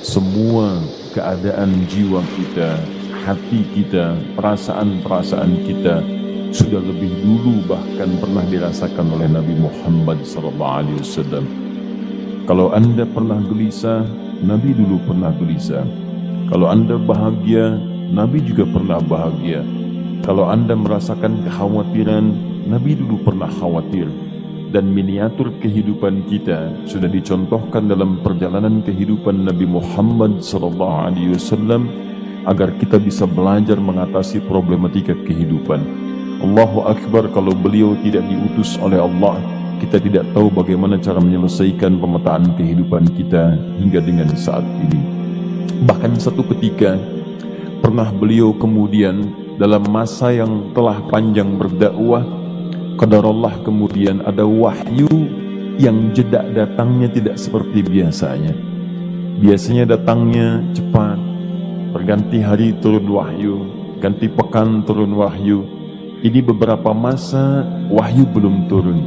semua keadaan jiwa kita, hati kita, perasaan-perasaan kita sudah lebih dulu bahkan pernah dirasakan oleh Nabi Muhammad SAW. Kalau Anda pernah gelisah, Nabi dulu pernah gelisah. Kalau Anda bahagia, Nabi juga pernah bahagia. Kalau Anda merasakan kekhawatiran, Nabi dulu pernah khawatir. Dan miniatur kehidupan kita sudah dicontohkan dalam perjalanan kehidupan Nabi Muhammad SAW agar kita bisa belajar mengatasi problematika kehidupan. Allahu Akbar, kalau beliau tidak diutus oleh Allah, kita tidak tahu bagaimana cara menyelesaikan pemetaan kehidupan kita hingga dengan saat ini. Bahkan satu ketika pernah beliau kemudian dalam masa yang telah panjang berdakwah, qadarullah kemudian ada wahyu yang jeda datangnya tidak seperti biasanya. Biasanya datangnya cepat, berganti hari turun wahyu, ganti pekan turun wahyu. Ini beberapa masa wahyu belum turun.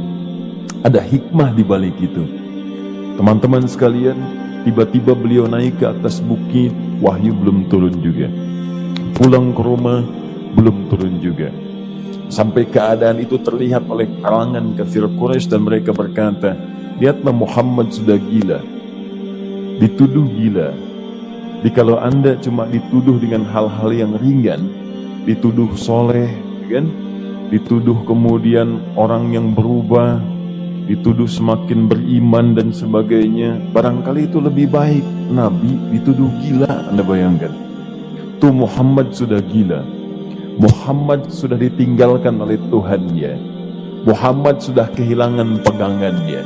Ada hikmah di balik itu. Teman-teman sekalian, tiba-tiba beliau naik ke atas bukit, wahyu belum turun juga. Pulang ke rumah, belum turun juga. Sampai keadaan itu terlihat oleh kalangan kafir Quraisy dan mereka berkata, lihatlah Muhammad sudah gila, dituduh gila. Jikalau Anda cuma dituduh dengan hal-hal yang ringan, dituduh soleh, kan? Dituduh kemudian orang yang berubah, dituduh semakin beriman dan sebagainya, barangkali itu lebih baik. Nabi dituduh gila, Anda bayangkan. Tuh Muhammad sudah gila, Muhammad sudah ditinggalkan oleh Tuhannya, Muhammad sudah kehilangan pegangannya,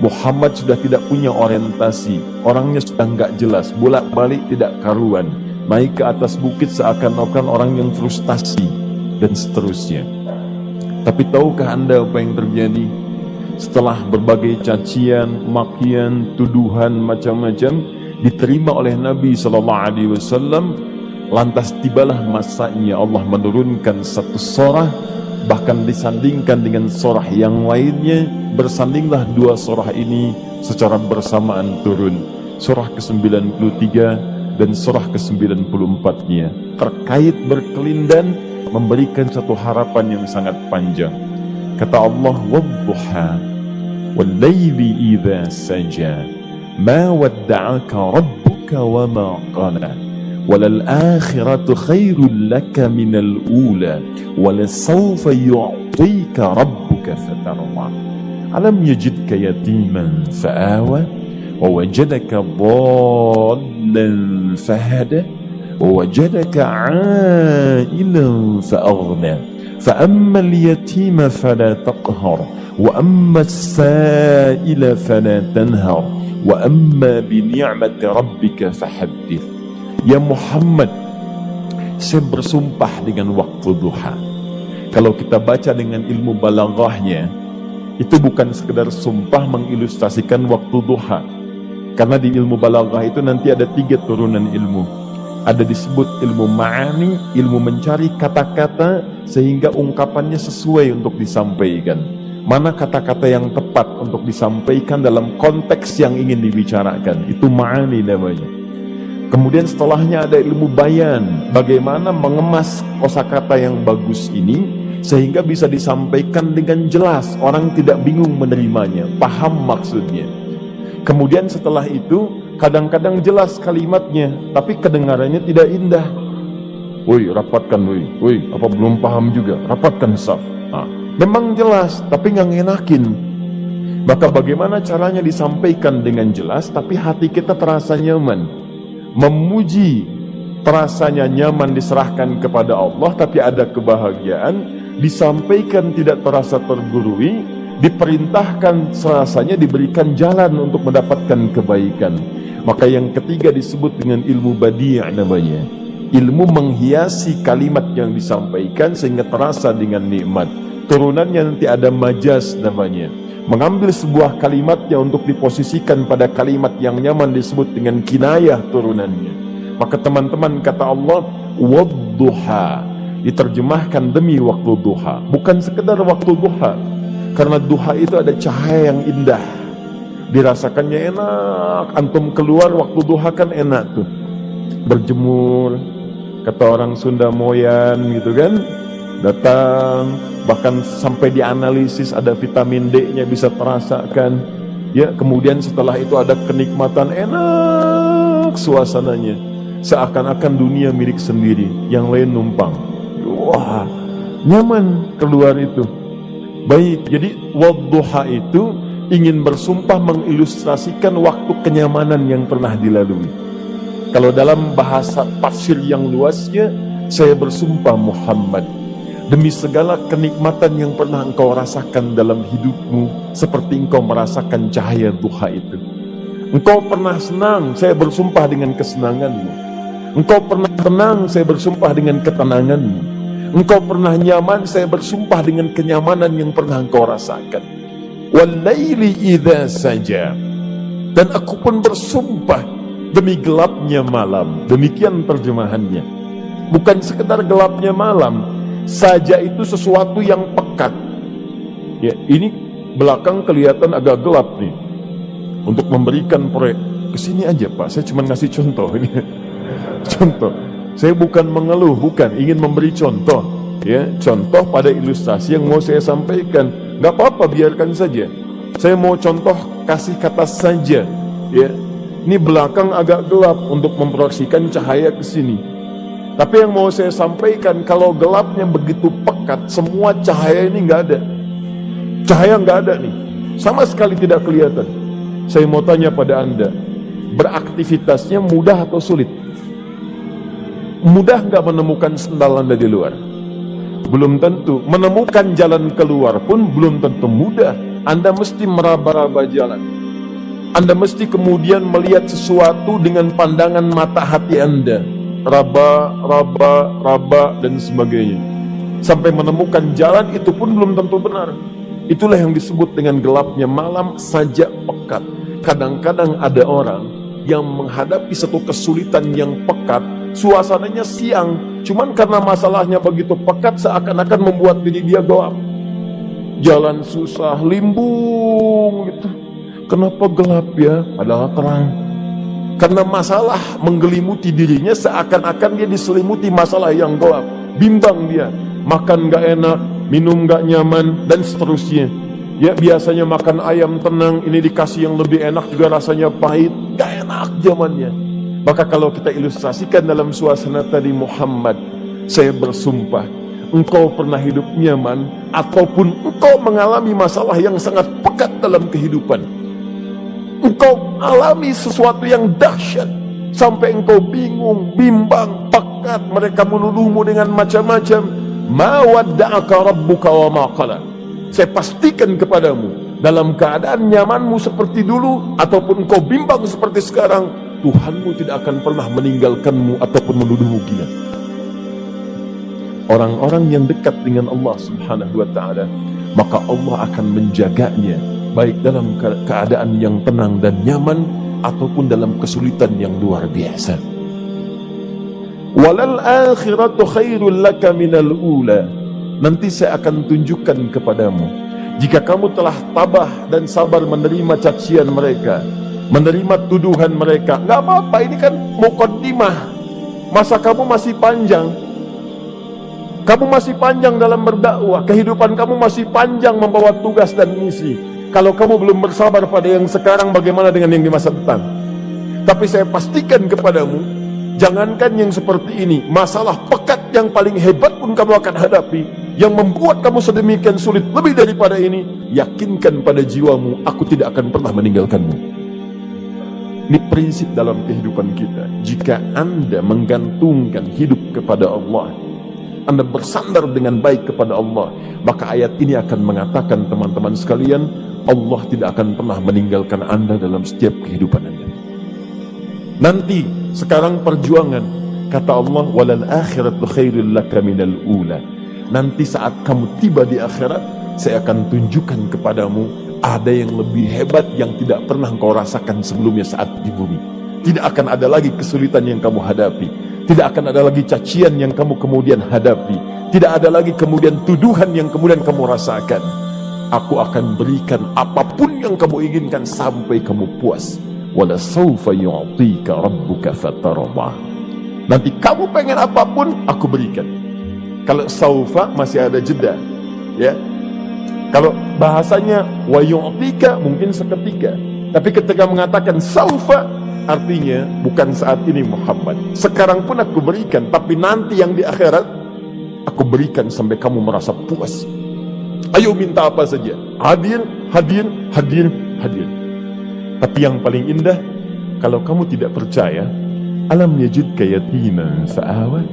Muhammad sudah tidak punya orientasi, orangnya sudah nggak jelas, bolak-balik tidak karuan, naik ke atas bukit seakan-akan orang yang frustasi dan seterusnya. Tapi tahukah Anda apa yang terjadi? Setelah berbagai cacian, makian, tuduhan macam-macam diterima oleh Nabi SAW, lantas tibalah masanya Allah menurunkan satu surah, bahkan disandingkan dengan surah yang lainnya. Bersandinglah dua surah ini secara bersamaan turun, surah ke-93 dan surah ke-94-nya, terkait berkelindan, memberikan satu harapan yang sangat panjang. Kata Allah, wadduha wal-laili idza saja ma wadda'aka rabbuka wa ma qala walal akhiratu khairul laka minal ula walasawfa yu'tika rabbuka fatarda alam yajidka yatiman fa'awa wa wajadaka dhallan fahada wa wajadaka 'ailan fa'aghna fa'amma al-yatima fala taqhar wa amma as-sa'ila fala tanhar wa amma bi ni'mati rabbika fahaddits. Ya Muhammad, saya bersumpah dengan waktu duha. Kalau kita baca dengan ilmu balaghahnya, itu bukan sekedar sumpah mengilustrasikan waktu duha. Karena di ilmu balaghah itu nanti ada 3 turunan ilmu. Ada disebut ilmu ma'ani, ilmu mencari kata-kata sehingga ungkapannya sesuai untuk disampaikan. Mana kata-kata yang tepat untuk disampaikan dalam konteks yang ingin dibicarakan, itu ma'ani namanya. Kemudian setelahnya ada ilmu bayan, bagaimana mengemas kosakata yang bagus ini sehingga bisa disampaikan dengan jelas, orang tidak bingung menerimanya, paham maksudnya. Kemudian setelah itu kadang-kadang jelas kalimatnya, tapi kedengarannya tidak indah. Woi, rapatkan, woi, apa belum paham juga? Rapatkan saf. Memang jelas, tapi nggak ngenakin. Maka bagaimana caranya disampaikan dengan jelas, tapi hati kita terasa nyaman? Memuji terasanya nyaman, diserahkan kepada Allah, tapi ada kebahagiaan, disampaikan tidak terasa tergurui, diperintahkan serasanya diberikan jalan untuk mendapatkan kebaikan. Maka yang ketiga disebut dengan ilmu badi' namanya, ilmu menghiasi kalimat yang disampaikan sehingga terasa dengan nikmat. Turunannya nanti ada majaz namanya, mengambil sebuah kalimatnya untuk diposisikan pada kalimat yang nyaman disebut dengan kinayah turunannya. Maka teman-teman, kata Allah, wadduha, diterjemahkan demi waktu duha, bukan sekedar waktu duha, karena duha itu ada cahaya yang indah. dirasakannya enak. Antum keluar waktu duha kan enak tuh, berjemur, kata orang Sunda moyan gitu kan, datang, bahkan sampai dianalisis ada vitamin D-nya bisa terasakan. Ya, kemudian setelah itu ada kenikmatan, enak suasananya, seakan-akan dunia milik sendiri, yang lain numpang. Wah, nyaman keluar itu. Baik, jadi wadduha itu ingin bersumpah mengilustrasikan waktu kenyamanan yang pernah dilalui. Kalau dalam bahasa tafsir yang luasnya, saya bersumpah Muhammad, demi segala kenikmatan yang pernah engkau rasakan dalam hidupmu, seperti engkau merasakan cahaya duha itu. Engkau pernah senang, saya bersumpah dengan kesenanganmu. Engkau pernah tenang, saya bersumpah dengan ketenanganmu. Engkau pernah nyaman, saya bersumpah dengan kenyamanan yang pernah engkau rasakan. Wal-laili idza saja, dan aku pun bersumpah demi gelapnya malam. Demikian terjemahannya. Bukan sekedar gelapnya malam saja, itu sesuatu yang pekat. Ya, ini belakang kelihatan agak gelap nih. Untuk memberikan proyek, kesini aja Pak, saya cuma ngasih contoh ini. Contoh, saya bukan mengeluh, bukan, ingin memberi contoh. Ya, contoh pada ilustrasi yang mau saya sampaikan. Gak apa-apa, biarkan saja. Saya mau contoh, kasih kata saja. Ya, ini belakang agak gelap untuk memproyeksikan cahaya ke sini. Tapi yang mau saya sampaikan, kalau gelapnya begitu pekat, semua cahaya ini nggak ada. Cahaya nggak ada nih, sama sekali tidak kelihatan. Saya mau tanya pada Anda, beraktivitasnya mudah atau sulit? Mudah nggak menemukan sendal Anda di luar? Belum tentu. Menemukan jalan keluar pun belum tentu mudah. Anda mesti meraba-raba jalan. Anda mesti kemudian melihat sesuatu dengan pandangan mata hati Anda, raba, dan sebagainya, sampai menemukan jalan. Itu pun belum tentu benar. Itulah yang disebut dengan gelapnya malam saja pekat. Kadang-kadang ada orang yang menghadapi satu kesulitan yang pekat, suasananya siang, cuman karena masalahnya begitu pekat, seakan-akan membuat diri dia gelap. Jalan susah, limbung gitu. Kenapa gelap ya? Padahal terang. Karena masalah menggelimuti dirinya, seakan-akan dia diselimuti masalah yang gelap. Bimbang dia, makan gak enak, minum gak nyaman, dan seterusnya. Ya, biasanya makan ayam tenang, ini dikasih yang lebih enak juga rasanya pahit, gak enak zamannya. Maka kalau kita ilustrasikan dalam suasana tadi, Muhammad, saya bersumpah, engkau pernah hidup nyaman, ataupun engkau mengalami masalah yang sangat pekat dalam kehidupan. Engkau alami sesuatu yang dahsyat, sampai engkau bingung, bimbang, pekat, mereka menuduhmu dengan macam-macam. Ma wadda'aka rabbuka wa ma qala. Saya pastikan kepadamu, dalam keadaan nyamanmu seperti dulu, ataupun engkau bimbang seperti sekarang, Tuhanmu tidak akan pernah meninggalkanmu ataupun menuduhmu gila. Orang-orang yang dekat dengan Allah Subhanahu wa ta'ala, maka Allah akan menjaganya, baik dalam keadaan yang tenang dan nyaman, ataupun dalam kesulitan yang luar biasa. Walal akhiratu khairul laka minal ula. Nanti saya akan tunjukkan kepadamu, jika kamu telah tabah dan sabar menerima cacian mereka, menerima tuduhan mereka, gak apa-apa, ini kan muqaddimah. Masa kamu masih panjang. Kamu masih panjang dalam berdakwah, kehidupan kamu masih panjang membawa tugas dan misi. Kalau kamu belum bersabar pada yang sekarang, bagaimana dengan yang di masa depan? Tapi saya pastikan kepadamu, jangankan yang seperti ini, masalah pekat yang paling hebat pun kamu akan hadapi, yang membuat kamu sedemikian sulit lebih daripada ini, yakinkan pada jiwamu, aku tidak akan pernah meninggalkanmu. Ini prinsip dalam kehidupan kita. Jika Anda menggantungkan hidup kepada Allah, Anda bersandar dengan baik kepada Allah, maka ayat ini akan mengatakan, teman-teman sekalian, Allah tidak akan pernah meninggalkan Anda dalam setiap kehidupan Anda. Nanti, sekarang perjuangan, kata Allah, walal akhiratu khairul laka minal ula. Nanti saat kamu tiba di akhirat, saya akan tunjukkan kepadamu ada yang lebih hebat yang tidak pernah engkau rasakan sebelumnya saat di bumi. Tidak akan ada lagi kesulitan yang kamu hadapi. Tidak akan ada lagi cacian yang kamu kemudian hadapi. Tidak ada lagi kemudian tuduhan yang kemudian kamu rasakan. aku akan berikan apapun yang kamu inginkan sampai kamu puas. Wala sawfa yu'tika rabbuka fatardah. Nanti kamu pengen apapun, aku berikan. Kalau saufa masih ada jeda, ya. Kalau bahasanya wa yu'tika mungkin seketika. Tapi ketika mengatakan saufa, artinya bukan saat ini Muhammad. Sekarang pun aku berikan, tapi nanti yang di akhirat aku berikan sampai kamu merasa puas. Ayo minta apa saja. Hadir, hadir, hadir, hadir. Tapi yang paling indah, kalau kamu tidak percaya, alam yajidka yatiman fa'awa.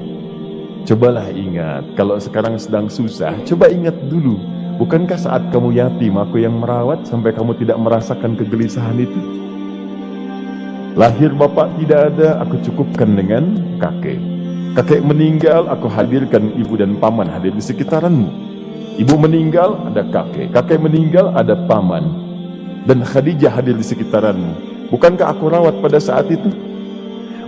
Cobalah ingat, kalau sekarang sedang susah, coba ingat dulu. Bukankah saat kamu yatim, aku yang merawat sampai kamu tidak merasakan kegelisahan itu? Lahir bapak tidak ada, aku cukupkan dengan kakek. Kakek meninggal, aku hadirkan ibu dan paman hadir di sekitaranmu. Ibu meninggal, ada kakek. Kakek meninggal, ada paman. Dan Khadijah hadir di sekitaranmu. Bukankah aku rawat pada saat itu?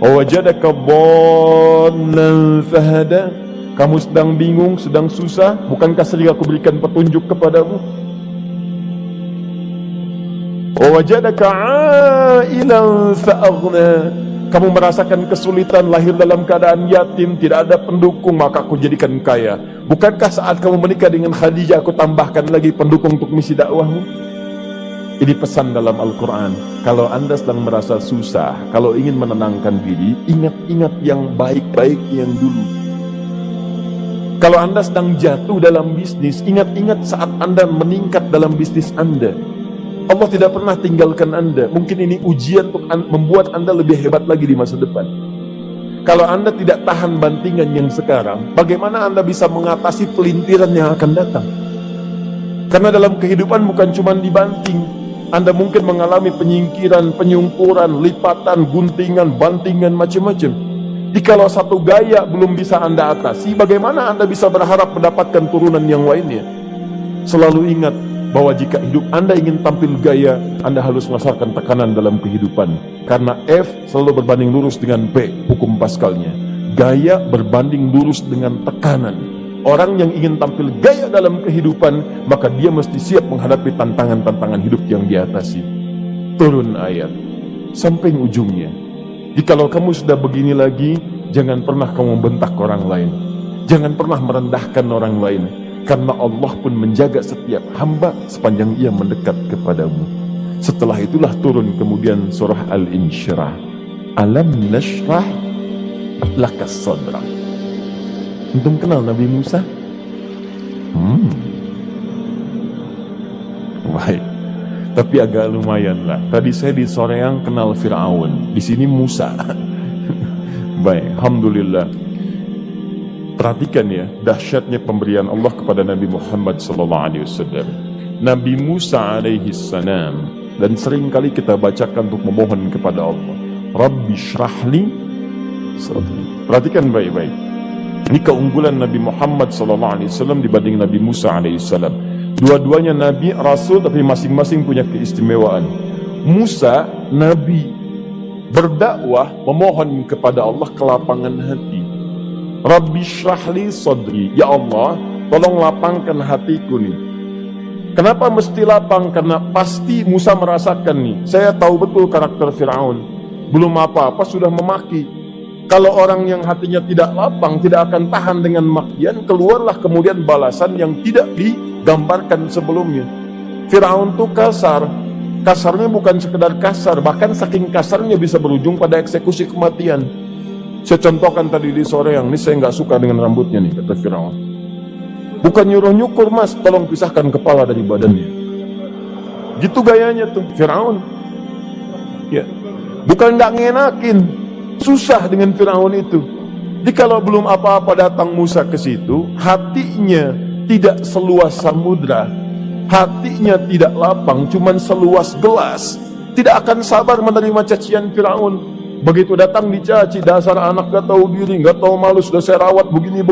Wajadaka dhallan fahada. Kamu sedang bingung, sedang susah, bukankah sering aku berikan petunjuk kepadamu? Wajadaka ailan fa'aghna. Kamu merasakan kesulitan, lahir dalam keadaan yatim, tidak ada pendukung, maka aku jadikan kaya. Bukankah saat kamu menikah dengan Khadijah, aku tambahkan lagi pendukung untuk misi dakwahmu? Ini pesan dalam Al-Quran. Kalau anda sedang merasa susah, kalau ingin menenangkan diri, ingat-ingat yang baik-baik yang dulu. Kalau anda sedang jatuh dalam bisnis, ingat-ingat saat anda meningkat dalam bisnis anda. Allah tidak pernah tinggalkan anda. Mungkin ini ujian untuk membuat anda lebih hebat lagi di masa depan. Kalau anda tidak tahan bantingan yang sekarang, bagaimana anda bisa mengatasi pelintiran yang akan datang? Karena dalam kehidupan bukan cuma dibanting. Anda mungkin mengalami penyingkiran, penyungkuran, lipatan, guntingan, bantingan, macam-macam. Jikalau satu gaya belum bisa anda atasi, bagaimana anda bisa berharap mendapatkan turunan yang lainnya? Selalu ingat bahwa jika hidup anda ingin tampil gaya, anda harus merasakan tekanan dalam kehidupan. Karena F selalu berbanding lurus dengan P, hukum Pascalnya. Gaya berbanding lurus dengan tekanan. Orang yang ingin tampil gaya dalam kehidupan, maka dia mesti siap menghadapi tantangan-tantangan hidup yang diatasi. Turun ayat sampai ujungnya. Jikalau kamu sudah begini lagi, jangan pernah kamu bentak orang lain. Jangan pernah merendahkan orang lain. Karena Allah pun menjaga setiap hamba sepanjang ia mendekat kepadamu. Setelah itulah turun kemudian surah Al-Insyirah. Alam nashrah lakas sadrak. Antum kenal Nabi Musa? Baik. Tapi agak lumayan lah. Tadi saya di Soreang kenal Fir'aun. Di sini Musa. Baik, alhamdulillah. Perhatikan ya, dahsyatnya pemberian Allah kepada Nabi Muhammad SAW. Nabi Musa alaihi salam, dan seringkali kita bacakan untuk memohon kepada Allah. Rabbi syrahli sadri. Perhatikan baik-baik. Ini keunggulan Nabi Muhammad SAW dibanding Nabi Musa alaihissalam. Dua-duanya Nabi, Rasul, tapi masing-masing punya keistimewaan. Musa, Nabi, berdakwah, memohon kepada Allah kelapangan hati. Rabbi syrahli sadri. Ya Allah, tolong lapangkan hatiku nih. Kenapa mesti lapang? Karena pasti Musa merasakan nih. Saya tahu betul karakter Fir'aun. Belum apa-apa sudah memaki. Kalau orang yang hatinya tidak lapang, tidak akan tahan dengan makian, keluarlah kemudian balasan yang tidak digambarkan sebelumnya. Fir'aun itu kasar. Kasarnya bukan sekedar kasar, bahkan saking kasarnya bisa berujung pada eksekusi kematian. Saya contohkan tadi di sore yang ini, saya nggak suka dengan rambutnya nih, kata Fir'aun. Bukan nyuruh nyukur mas, tolong pisahkan kepala dari badannya. Gitu gayanya tuh Fir'aun. Ya, bukan nggak ngenakin. Susah dengan Fir'aun itu. Jadi kalau belum apa-apa datang Musa ke situ, hatinya tidak seluas samudra, hatinya tidak lapang, cuman seluas gelas, tidak akan sabar menerima cacian Fir'aun. Begitu datang dicaci, dasar anak gak tahu diri, gak tahu malu, sudah saya rawat begini.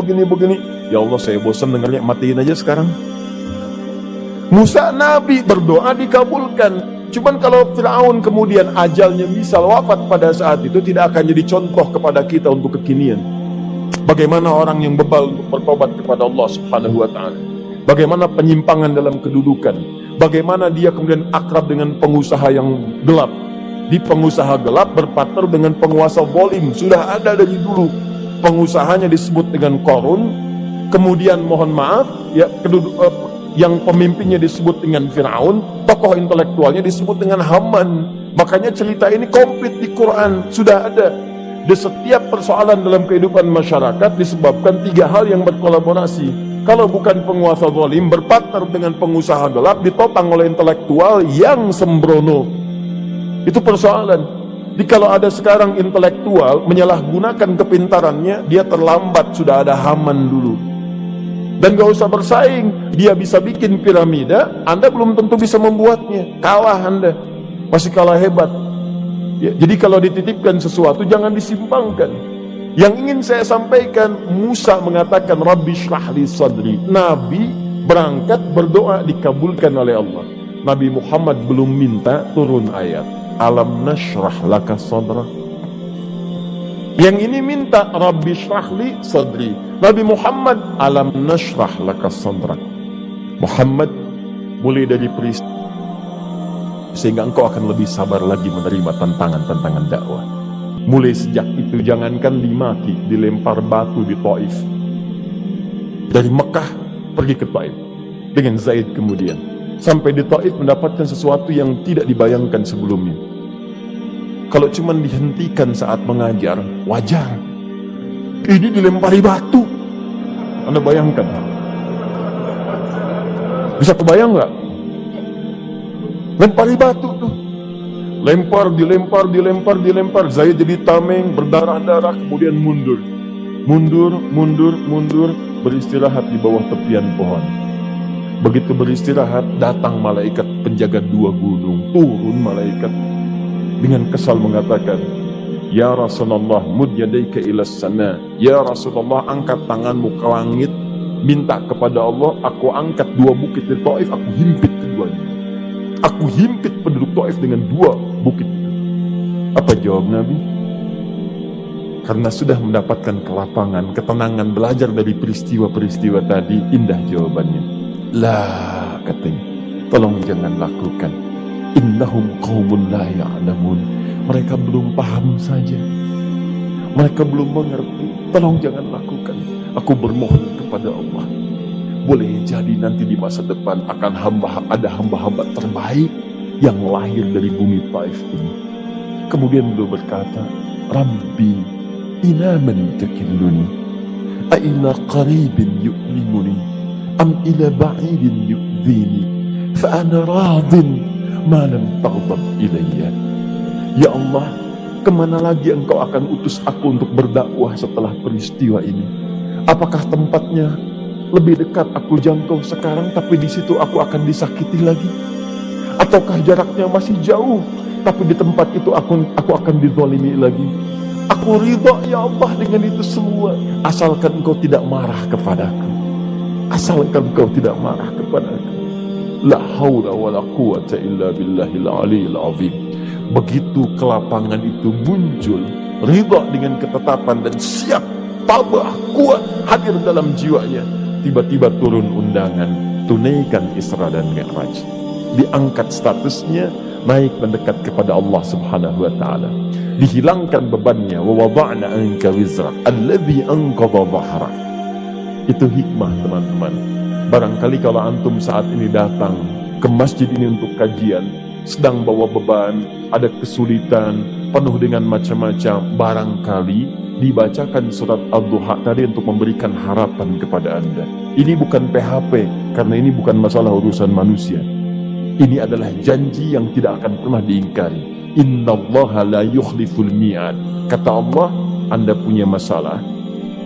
Ya Allah, saya bosan dengarnya, matiin aja sekarang. Musa Nabi, berdoa dikabulkan. Cuman kalau Fir'aun kemudian ajalnya misal wafat pada saat itu, tidak akan jadi contoh kepada kita untuk kekinian. Bagaimana orang yang bebal untuk bertobat kepada Allah Subhanahu wa ta'ala. bagaimana penyimpangan dalam kedudukan, bagaimana dia kemudian akrab dengan pengusaha yang gelap. Di pengusaha gelap berpartner dengan penguasa zalim. Sudah ada dari dulu. Pengusahanya disebut dengan Qarun, kemudian mohon maaf ya, yang pemimpinnya disebut dengan Firaun, tokoh intelektualnya disebut dengan Haman. Makanya cerita ini komplit di Quran, sudah ada. Di setiap persoalan dalam kehidupan masyarakat disebabkan tiga hal yang berkolaborasi. Kalau bukan penguasa zalim berpartner dengan pengusaha gelap, ditopang oleh intelektual yang sembrono. Itu persoalan. Jadi kalau ada sekarang intelektual menyalahgunakan kepintarannya, dia terlambat, sudah ada Haman dulu. Dan gak usah bersaing, dia bisa bikin piramida, Anda belum tentu bisa membuatnya, kalah Anda, masih kalah hebat ya. Jadi kalau dititipkan sesuatu jangan disimpangkan. Yang ingin saya sampaikan, Musa mengatakan Rabbi shrah li sadri. Nabi berangkat berdoa dikabulkan oleh Allah. Nabi Muhammad belum minta turun ayat Alam nashrah laka sadra. Yang ini minta Rabbi shrah li sadri. Nabi Muhammad alam nashrah laka sadrak. Muhammad, mulai dari peristiwa sehingga engkau akan lebih sabar lagi menerima tantangan-tantangan dakwah. Mulai sejak itu jangankan dimaki, dilempar batu di Taif. Dari Mekah pergi ke Taif dengan Zaid, kemudian sampai di Taif mendapatkan sesuatu yang tidak dibayangkan sebelumnya. Kalau cuma dihentikan saat mengajar, wajar. Ini dilempari batu. Anda bayangkan? Bisa kebayang nggak? Lempari batu tuh. Lempar, dilempar. Zaid jadi tameng, berdarah-darah, kemudian mundur. Mundur, beristirahat di bawah tepian pohon. Begitu beristirahat, datang malaikat penjaga dua gunung. Turun malaikat dengan kesal mengatakan, Ya Rasulullah, mud yadaika ilas sana. Ya Rasulullah, angkat tanganmu ke langit, minta kepada Allah, aku angkat dua bukit di Taif, aku himpit keduanya. Aku himpit penduduk Taif dengan dua bukit itu. Apa jawab Nabi? Karena sudah mendapatkan kelapangan, ketenangan, belajar dari peristiwa-peristiwa tadi, indah jawabannya. Lah, katanya, tolong jangan lakukan. Innahum qaumun la ya'lamun. Mereka belum paham saja. Mereka belum mengerti. Tolong jangan lakukan. Aku bermohon kepada Allah. Boleh jadi nanti di masa depan akan ada hamba-hamba terbaik yang lahir dari bumi Taif ini. Kemudian beliau berkata, Rabbi, ila man takilluni? A ila qaribin yu'limuni? Am ila ba'idin yu'dhini? Fa ana radin ma lam taghdab ilayya. Ya Allah, kemana lagi engkau akan utus aku untuk berdakwah setelah peristiwa ini? Apakah tempatnya lebih dekat aku jangkau sekarang, tapi di situ aku akan disakiti lagi? Ataukah jaraknya masih jauh, tapi di tempat itu aku akan dizalimi lagi? Aku ridha ya Allah dengan itu semua, asalkan engkau tidak marah kepadaku. Asalkan engkau tidak marah kepadaku. La haula wa la quwata illa billahil aliyil azim. Begitu kelapangan itu muncul, ridha dengan ketetapan dan siap, tabah, kuat, hadir dalam jiwanya. Tiba-tiba turun undangan, tunaikan Isra dan Mi'raj. Diangkat statusnya, naik mendekat kepada Allah Subhanahu wa taala. Dihilangkan bebannya, wa wada'na anka wizrak alladhi anqadha dhahrak. Itu hikmah, teman-teman. Barangkali kalau antum saat ini datang ke masjid ini untuk kajian, sedang bawa beban, ada kesulitan, penuh dengan macam-macam, barangkali dibacakan surat Ad-Duha tadi untuk memberikan harapan kepada Anda. Ini bukan PHP, karena ini bukan masalah urusan manusia. Ini adalah janji yang tidak akan pernah diingkari. Innallaha la yukhliful mi'ad. Kata Allah, Anda punya masalah,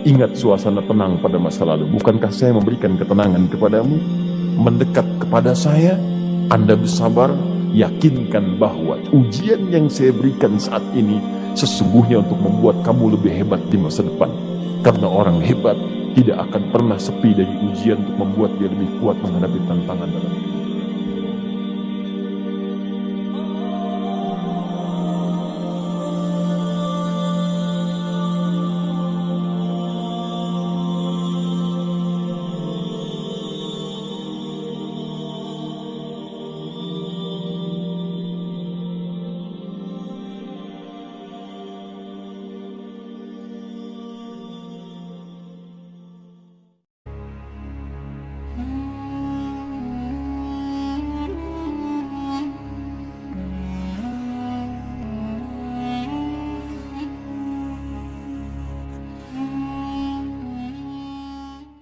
ingat suasana tenang pada masa lalu. Bukankah saya memberikan ketenangan kepadamu? Mendekat kepada saya, Anda bersabar, yakinkan bahwa ujian yang saya berikan saat ini sesungguhnya untuk membuat kamu lebih hebat di masa depan. Karena orang hebat tidak akan pernah sepi dari ujian untuk membuat dia lebih kuat menghadapi tantangan dalam hidup.